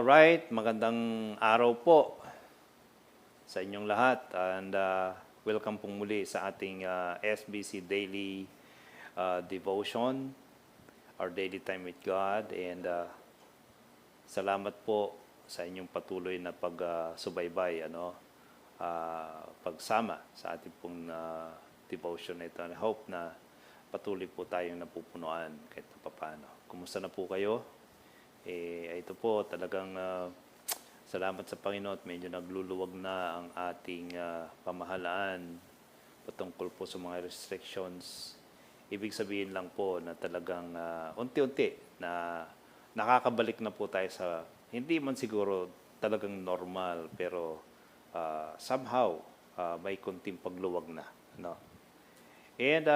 Alright, magandang araw po sa inyong lahat and welcome pong muli sa ating SBC Daily Devotion, our daily time with God, and salamat po sa inyong patuloy na pagsubaybay, pagsama sa ating pong devotion na ito. And I hope na patuloy po tayong napupunuan kahit na paano. Kumusta na po kayo? Ito po talagang salamat sa Panginoon at medyo nagluluwag na ang ating pamahalaan patungkol po sa mga restrictions. Ibig sabihin lang po na talagang unti-unti na nakakabalik na po tayo sa hindi man siguro talagang normal pero somehow may konting pagluwag na, no? And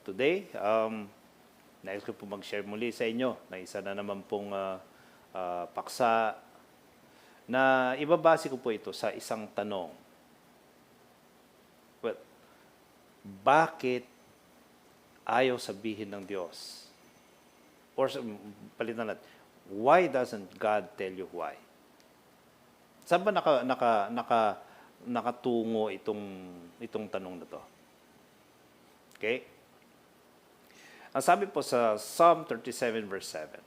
today nais ko po mag-share muli sa inyo na isa na naman pong paksa na ibabase ko po ito sa isang tanong. Well, bakit ayaw sabihin ng Diyos? Or palitan natin, why doesn't God tell you why? Saan ba nakatungo itong tanong na to? Okay? Ang sabi po sa Psalm 37 verse 7,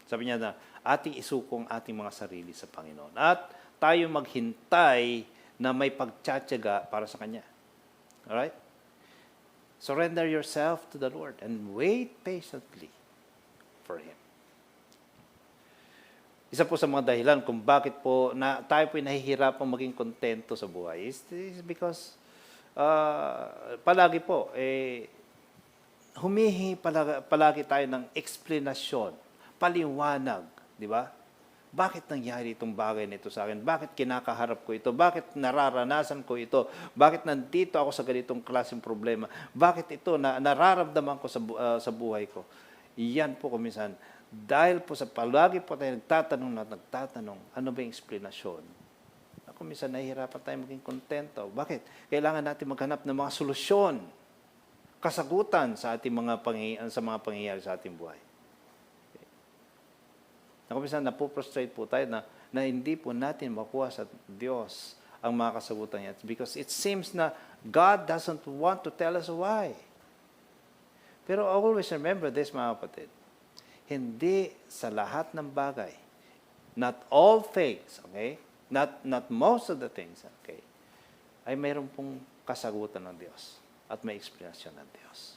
sabi niya na ating isukong ating mga sarili sa Panginoon at tayo maghintay na may pagtsatsaga para sa Kanya. Alright? Surrender yourself to the Lord and wait patiently for Him. Isa po sa mga dahilan kung bakit po tayo po nahihirapang maging kontento sa buhay is because palagi po, humihingi palagi tayo ng eksplanasyon, paliwanag, di ba? Bakit nangyari itong bagay nito sa akin? Bakit kinakaharap ko ito? Bakit nararanasan ko ito? Bakit nandito ako sa ganitong klaseng problema? Bakit ito na nararamdaman ko sa buhay ko? Iyan po kuminsan. Dahil po sa palagi po tayo nagtatanong, ano ba yung eksplanasyon? Kuminsan nahihirapan tayo maging kontento. Bakit? Kailangan natin maghanap ng mga solusyon, kasagutan sa ating mga pangyayari sa ating buhay. Okay. Minsan napuprostrate po tayo na hindi po natin makuha sa Diyos ang mga kasagutan niya. It's because it seems na God doesn't want to tell us why. Pero always remember this, mga kapatid. Hindi sa lahat ng bagay, not all things, okay? Not most of the things, okay? Ay mayroon pong kasagutan ng Diyos at may eksplanasyon ng Diyos.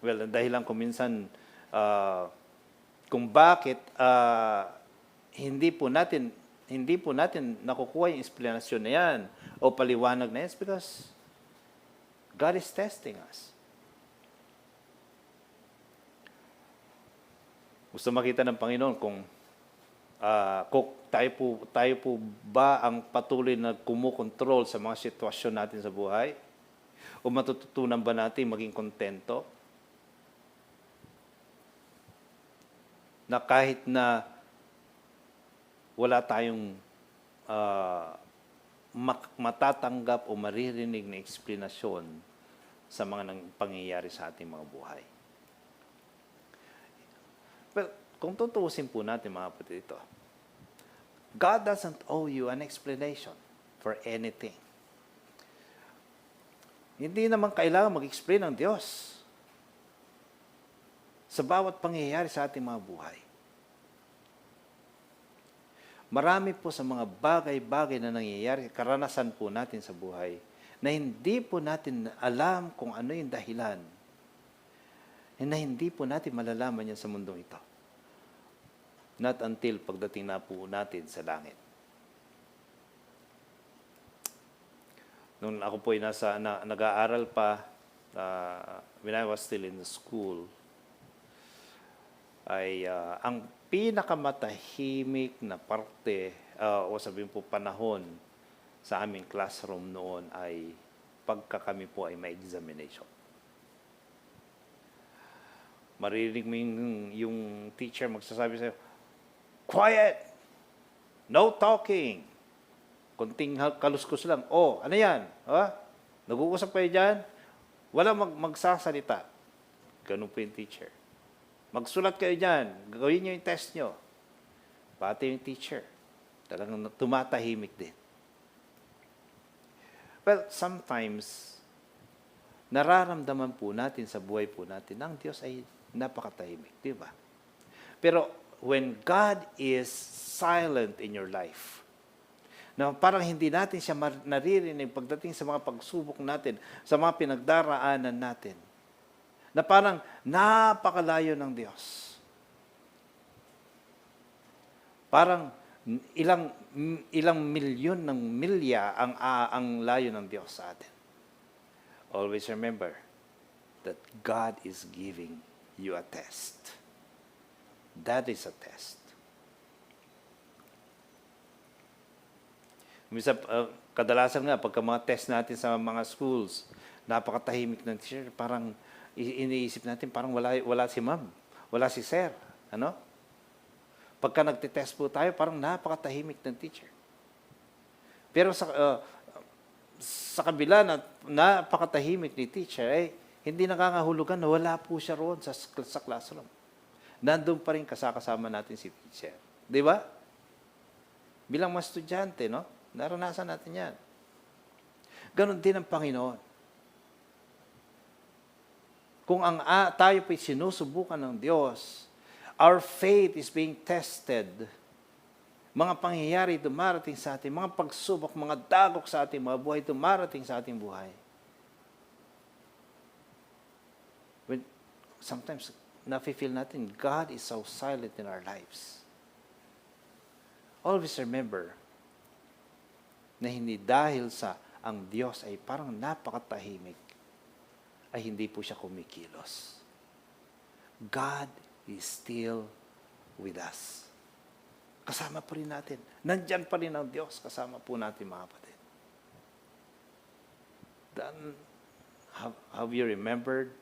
Well, dahil lang kung minsan, kung bakit hindi po natin nakukuha yung eksplanasyon na yan o paliwanag na yan, it's because God is testing us. Gusto makita ng Panginoon kung tayo po ba ang patuloy na kumukontrol sa mga sitwasyon natin sa buhay? O matututunan ba natin maging kontento? Na kahit na wala tayong matatanggap o maririnig na eksplanasyon sa mga pangyayari sa ating mga buhay. Pero kung tutuusin po natin mga kapatid ito, God doesn't owe you an explanation for anything. Hindi naman kailangan mag-explain ng Diyos sa bawat pangyayari sa ating mga buhay. Marami po sa mga bagay-bagay na nangyayari, karanasan po natin sa buhay, na hindi po natin alam kung ano yung dahilan, na hindi po natin malalaman yan sa mundong ito. Not until pagdating na po natin sa langit. Nung ako po ay nag-aaral pa, when I was still in the school, ay ang pinakamatahimik na parte, o sabihin po panahon sa aming classroom noon ay pagka kami po ay may examination. Maririnig mo yung teacher magsasabi sa'yo, quiet! No talking! Kunting kaluskos lang. Oh, ano yan? Nag-uusap kayo dyan? Walang magsasalita. Ganun po yung teacher. Magsulat kayo dyan. Gawin nyo yung test nyo. Pati yung teacher, talagang tumatahimik din. Well, sometimes, nararamdaman po natin sa buhay po natin na ang Diyos ay napakatahimik, di ba? Pero when God is silent in your life, na parang hindi natin siya naririnig pagdating sa mga pagsubok natin, sa mga pinagdaraanan natin, na parang napakalayo ng Diyos. Parang ilang milyon ng milya ang layo ng Diyos sa atin. Always remember that God is giving you a test. That is a test. Minsan, kadalasan nga, pagka mga test natin sa mga schools, napakatahimik ng teacher, parang iniisip natin, parang wala si ma'am, wala si sir. Ano? Pagka nagtitest po tayo, parang napakatahimik ng teacher. Pero sa kabila na napakatahimik ni teacher, hindi nakangahulugan na wala po siya roon sa classroom. Nandun pa rin kasama natin si teacher. Di ba? Bilang mga estudyante, no? Naranasan natin yan. Ganon din ang Panginoon. Kung tayo po'y sinusubukan ng Diyos, our faith is being tested. Mga pangyayari dumarating sa atin, mga pagsubok, mga dagok sa ating mga buhay dumarating sa ating buhay. When sometimes nafe-feel natin, God is so silent in our lives. Always remember na hindi dahil sa ang Diyos ay parang napakatahimik, ay hindi po siya kumikilos. God is still with us. Kasama pa rin natin. Nandyan pa rin ang Diyos. Kasama po natin, mga kapatid. Then, have you remembered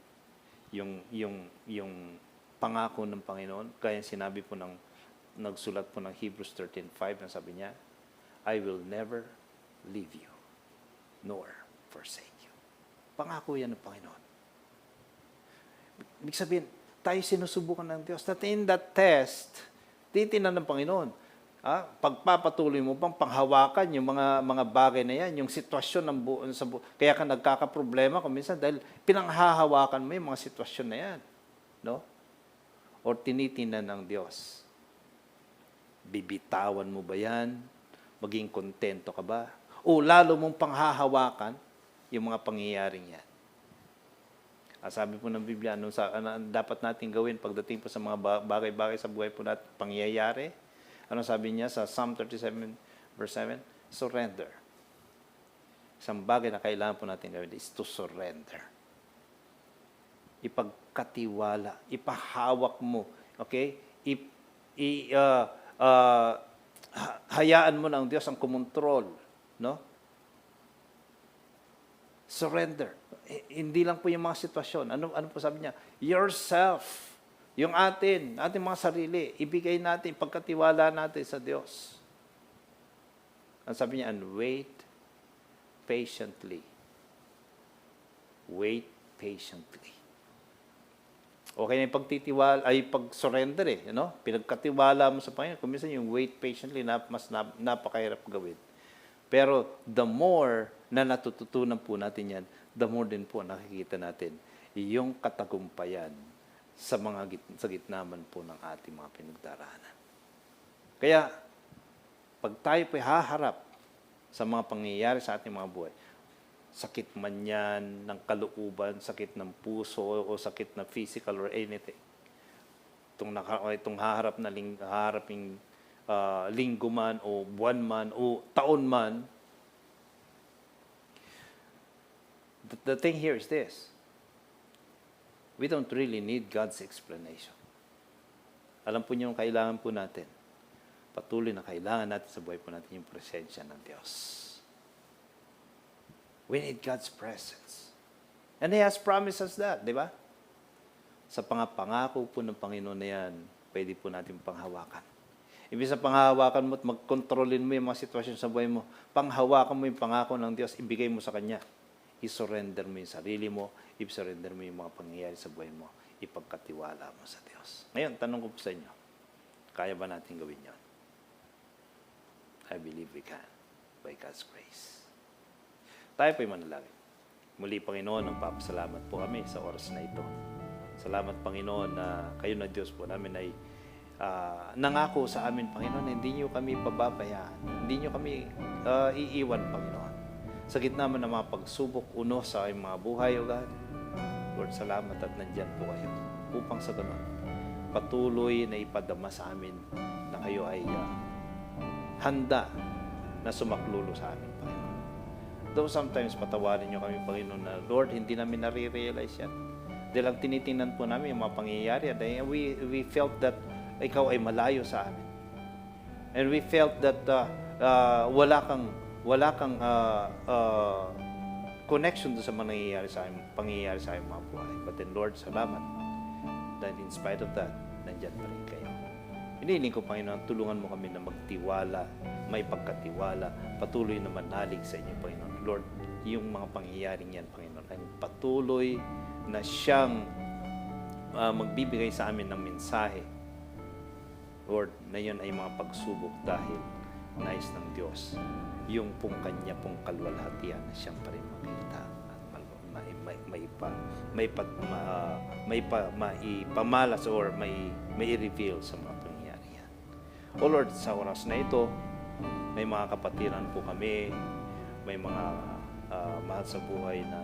yung pangako ng Panginoon? Kaya sinabi po nagsulat po ng Hebrews 13:5 na sabi niya, I will never leave you, nor forsake you. Pangako yan ng Panginoon. Ibig sabihin, tayo sinusubukan ng Diyos. That in that test, titinan ng Panginoon. Pagpapatuloy mo bang panghawakan yung mga bagay na yan, yung sitwasyon ng kaya ka nagkakaproblema kung minsan dahil pinanghahawakan mo yung mga sitwasyon na yan. No? Or tinitinan ng Diyos. Bibitawan mo ba yan? Maging kontento ka ba? O lalo mong panghahawakan yung mga pangyayaring yan. Sabi po ng Biblia, ano dapat natin gawin pagdating po sa mga bagay-bagay sa buhay po natin, pangyayari? Ano sabi niya sa Psalm 37, verse 7? Surrender. Isang bagay na kailangan po natin gawin is to surrender. Ipagkatiwala, ipahawak mo, okay? Hayaan mo ng Diyos ang kumontrol, no? Surrender. Hindi lang po yung mga sitwasyon. Ano po sabi niya? Yourself. Yung ating mga sarili, ibigay natin, pagkatiwala natin sa Diyos. Ang sabi niya, and wait patiently. Wait patiently. Okay na yung pagtitiwala, ay pag-surrender Pinagkatiwala mo sa Panginoon. Kung minsan yung wait patiently, mas napakahirap gawin. Pero the more na natututunan po natin yan, the more din po nakikita natin yung katagumpayan sa gitna man po ng ating mga pinagdaraanan. Kaya, pag tayo po'y haharap sa mga pangyayari sa ating mga buhay, sakit man yan ng kalooban, sakit ng puso, o sakit na physical or anything, itong haharaping linggo man, o buwan man, o taon man, the thing here is this. We don't really need God's explanation. Alam po niyo yung kailangan po natin. Patuloy na kailangan natin sa buhay po natin yung presensya ng Diyos. We need God's presence. And He has promised us that, di ba? Sa pangako po ng Panginoon na yan, pwede po natin panghawakan. Ibig sa panghawakan mo at magkontrolin mo yung mga sitwasyon sa buhay mo, panghawakan mo yung pangako ng Diyos, ibigay mo sa Kanya. I-surrender mo yung sarili mo, i-surrender mo yung mga pangyayari sa buhay mo, ipagkatiwala mo sa Diyos. Ngayon, tanong ko po sa inyo, kaya ba natin gawin yon? I believe we can by God's grace. Tayo po'y manalangin. Muli, Panginoon, nagpapasalamat po kami sa oras na ito. Salamat, Panginoon, na kayo na Diyos po namin ay nangako sa amin, Panginoon, na hindi niyo kami pababayaan. Hindi niyo kami iiwan, Panginoon. Sa gitna man ng mga pagsubok, uno sa aming mga buhay, O God. Lord, salamat at nandyan po kayo. Upang sa ganun, patuloy na ipadama sa amin na kayo ay handa na sumaklulo sa amin, Panginoon. Though sometimes patawarin niyo kami, Panginoon, na Lord, hindi namin nare-realize yan. Dahil ang tinitingnan po namin yung mga pangyayari, dahil we felt that ikaw ay malayo sa amin. And we felt that wala kang connection doon sa mga pangyayari sa aming mga buhay. But then, Lord, salamat. Dahil in spite of that, nandyan pa rin kayo. Hinihiling ko, Panginoon, tulungan mo kami na magtiwala, may pagkatiwala, patuloy na manalig sa inyo, Panginoon. Lord, yung mga pangyayaring yan, Panginoon, ay patuloy na siyang magbibigay sa amin ng mensahe, Lord, na yun ay mga pagsubok dahil nais ng Diyos yung pong kanya pong kalwalhatian na siyang pa rin makita at maipamalas or may reveal sa mga pangyayari yan. O Lord, sa oras na ito, may mga kapatiran po kami, may mga mahal sa buhay na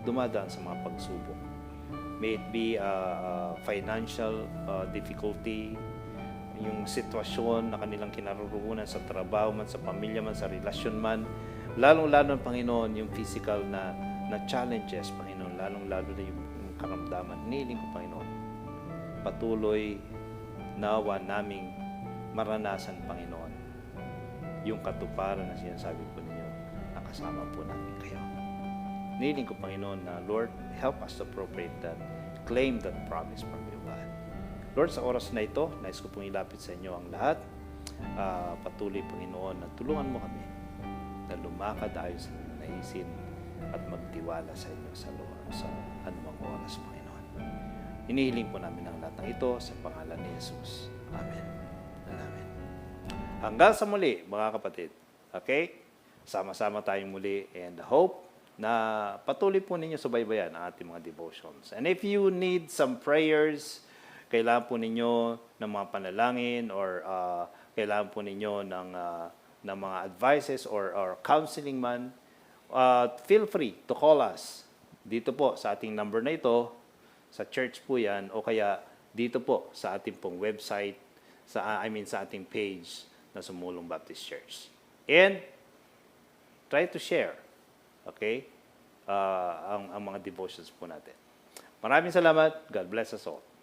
dumadaan sa mga pagsubok. May it be financial difficulty, yung sitwasyon na kanilang kinaroroonan sa trabaho man, sa pamilya man, sa relasyon man, lalong-lalo, Panginoon, yung physical na challenges, Panginoon, lalong-lalo na yung karamdaman. Hinihiling ko, Panginoon, patuloy nawa naming maranasan, Panginoon, yung katuparan na sinasabi po ninyo na kasama po namin kayo. Hinihiling ko, Panginoon, na Lord, help us to appropriate that, claim that promise from you, God. Lord, sa oras na ito, nais ko pong ilapit sa inyo ang lahat. Patuloy, Panginoon, na tulungan mo kami na lumakad ayon sa inyong naisin at magtiwala sa inyo sa anumang oras, Panginoon. Hinihiling po namin ang lahat ng ito sa pangalan ni Jesus. Amen. Amen. Hanggang sa muli, mga kapatid. Okay? Sama-sama tayong muli and hope na patuloy po ninyo subaybayan ang ating mga devotions. And if you need some prayers, kailangan po ninyo ng mga panalangin or kailangan po ninyo ng mga advices or counseling man, feel free to call us. Dito po sa ating number na ito, sa church po yan, o kaya dito po sa ating pong website, sa ating page na Sumulong Baptist Church. And try to share, okay, ang mga devotions po natin. Maraming salamat. God bless us all.